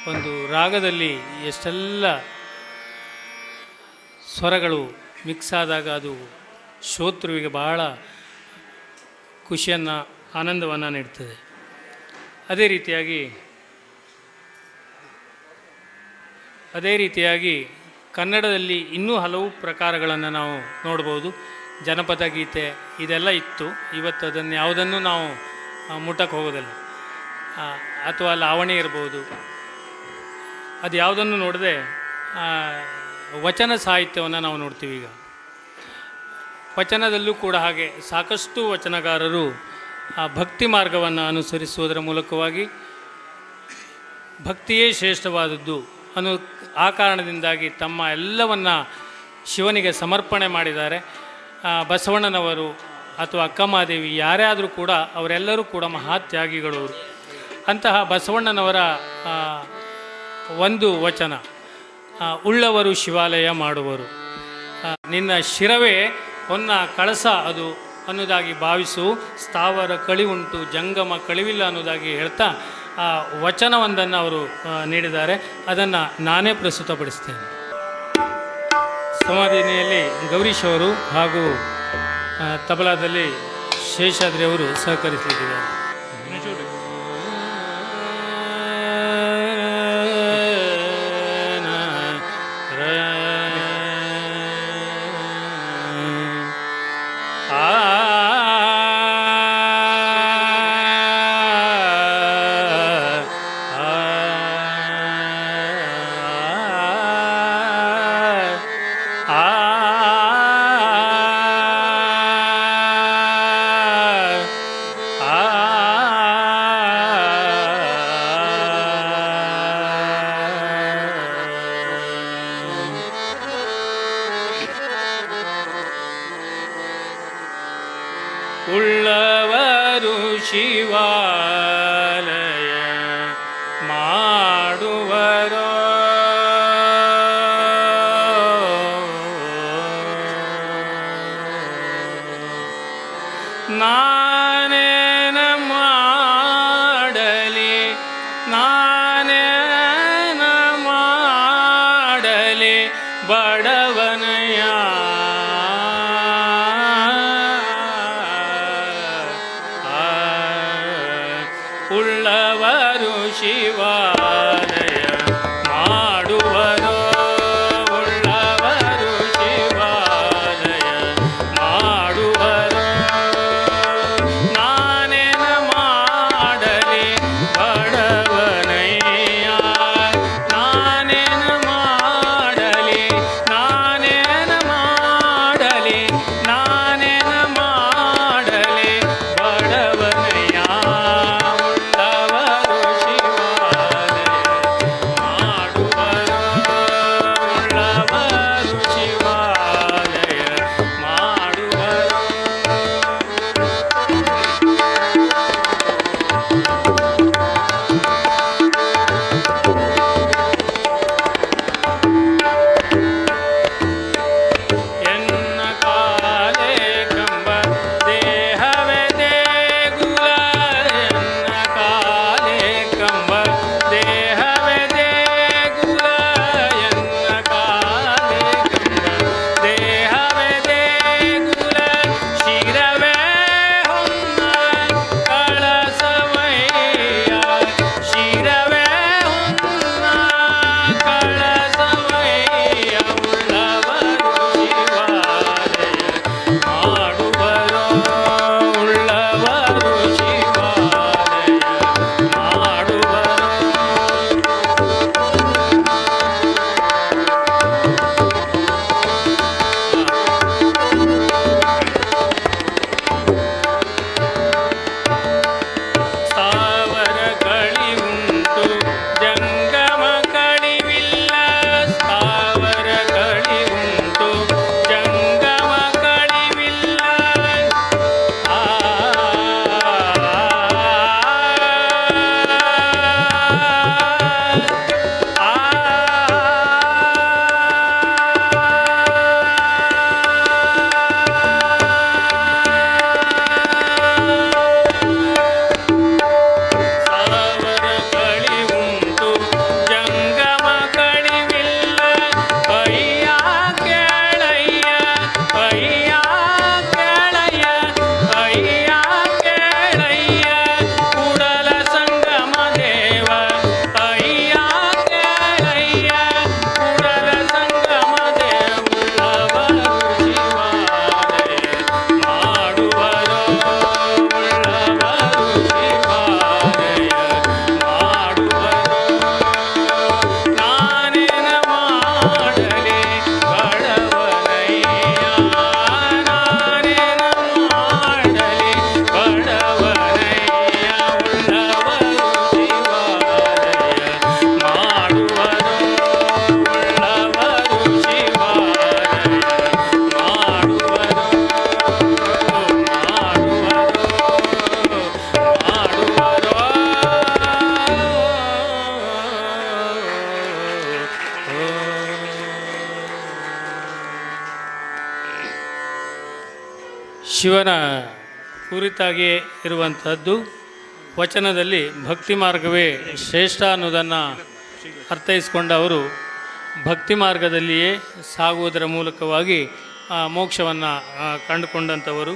ಒಂದು ರಾಗದಲ್ಲಿ ಎಷ್ಟೆಲ್ಲ ಸ್ವರಗಳು ಮಿಕ್ಸ್ ಆದಾಗ ಅದು ಶ್ರೋತೃವಿಗೆ ಬಹಳ ಖುಷಿಯನ್ನು ಆನಂದವನ್ನು ನೀಡ್ತದೆ. ಅದೇ ರೀತಿಯಾಗಿ ಕನ್ನಡದಲ್ಲಿ ಇನ್ನೂ ಹಲವು ಪ್ರಕಾರಗಳನ್ನು ನಾವು ನೋಡ್ಬೋದು. ಜನಪದ ಗೀತೆ ಇದೆಲ್ಲ ಇತ್ತು. ಇವತ್ತು ಅದನ್ನು ಯಾವುದನ್ನು ನಾವು ಮುಟ್ಟಕ್ಕೆ ಹೋಗೋದಿಲ್ಲ. ಅಥವಾ ಲಾವಣಿ ಇರ್ಬೋದು, ಅದು ಯಾವುದನ್ನು ನೋಡದೆ ವಚನ ಸಾಹಿತ್ಯವನ್ನು ನಾವು ನೋಡ್ತೀವಿ. ಈಗ ವಚನದಲ್ಲೂ ಕೂಡ ಹಾಗೆ ಸಾಕಷ್ಟು ವಚನಗಾರರು ಭಕ್ತಿ ಮಾರ್ಗವನ್ನು ಅನುಸರಿಸುವುದರ ಮೂಲಕವಾಗಿ ಭಕ್ತಿಯೇ ಶ್ರೇಷ್ಠವಾದದ್ದು ಅನ್ನೋ ಆ ಕಾರಣದಿಂದಾಗಿ ತಮ್ಮ ಎಲ್ಲವನ್ನು ಶಿವನಿಗೆ ಸಮರ್ಪಣೆ ಮಾಡಿದ್ದಾರೆ. ಬಸವಣ್ಣನವರು ಅಥವಾ ಅಕ್ಕಮಹಾದೇವಿ ಯಾರೇ ಆದರೂ ಕೂಡ ಅವರೆಲ್ಲರೂ ಕೂಡ ಮಹಾತ್ಯಾಗಿಗಳು. ಅಂತಹ ಬಸವಣ್ಣನವರ ಒಂದು ವಚನ, ಉಳ್ಳವರು ಶಿವಾಲಯ ಮಾಡುವರು, ನಿನ್ನ ಶಿರವೇ ಹೊನ್ನ ಕಳಸ ಅದು ಅನ್ನೋದಾಗಿ ಭಾವಿಸು, ಸ್ಥಾವರ ಕಳಿವುಂಟು ಜಂಗಮ ಕಳಿವಿಲ್ಲ ಅನ್ನೋದಾಗಿ ಹೇಳ್ತಾ ವಚನವೊಂದನ್ನು ಅವರು ನೀಡಿದ್ದಾರೆ. ಅದನ್ನು ನಾನೇ ಪ್ರಸ್ತುತಪಡಿಸ್ತೇನೆ. ಸಮಾಧಿನಿಯಲ್ಲಿ ಗೌರೀಶ್ ಅವರು ಹಾಗೂ ತಬಲಾದಲ್ಲಿ ಶೇಷಾದ್ರಿ ಅವರು ಸಹಕರಿಸಲಿದ್ದಾರೆ. ಉಳ್ಳವರು ಶಿವಾಲಯ ಮಾಡುವರೋ, ನಾನೇನ ಮಾಡಲಿ ನಾನೇನ ಮಾಡಲಿ ಬಡವನಯ ಉಳ್ಳವರು ಶಿವಾಲಯ ಮಾಡುವರೋ, ಉಳ್ಳವರು ಶಿವಾಲಯ ಮಾಡುವರೋ, ನಾನೇನ ಮಾಡಲಿ ಬಡವನಯ್ಯ, ನಾನೇನ ಮಾಡಲಿ ನಾನೇನ ಮಾಡಲಿ ನಾನೇನ ಮಾಡಲಿ ಬಡವನಯ್ಯ, ಉಳ್ಳವರು ಶಿವಾಲಯ ಶಿವನ ಕುರಿತಾಗಿಯೇ ಇರುವಂಥದ್ದು. ವಚನದಲ್ಲಿ ಭಕ್ತಿ ಮಾರ್ಗವೇ ಶ್ರೇಷ್ಠ ಅನ್ನೋದನ್ನು ಅರ್ಥೈಸಿಕೊಂಡವರು ಭಕ್ತಿ ಮಾರ್ಗದಲ್ಲಿಯೇ ಸಾಗುವುದರ ಮೂಲಕವಾಗಿ ಮೋಕ್ಷವನ್ನು ಕಂಡುಕೊಂಡಂಥವರು.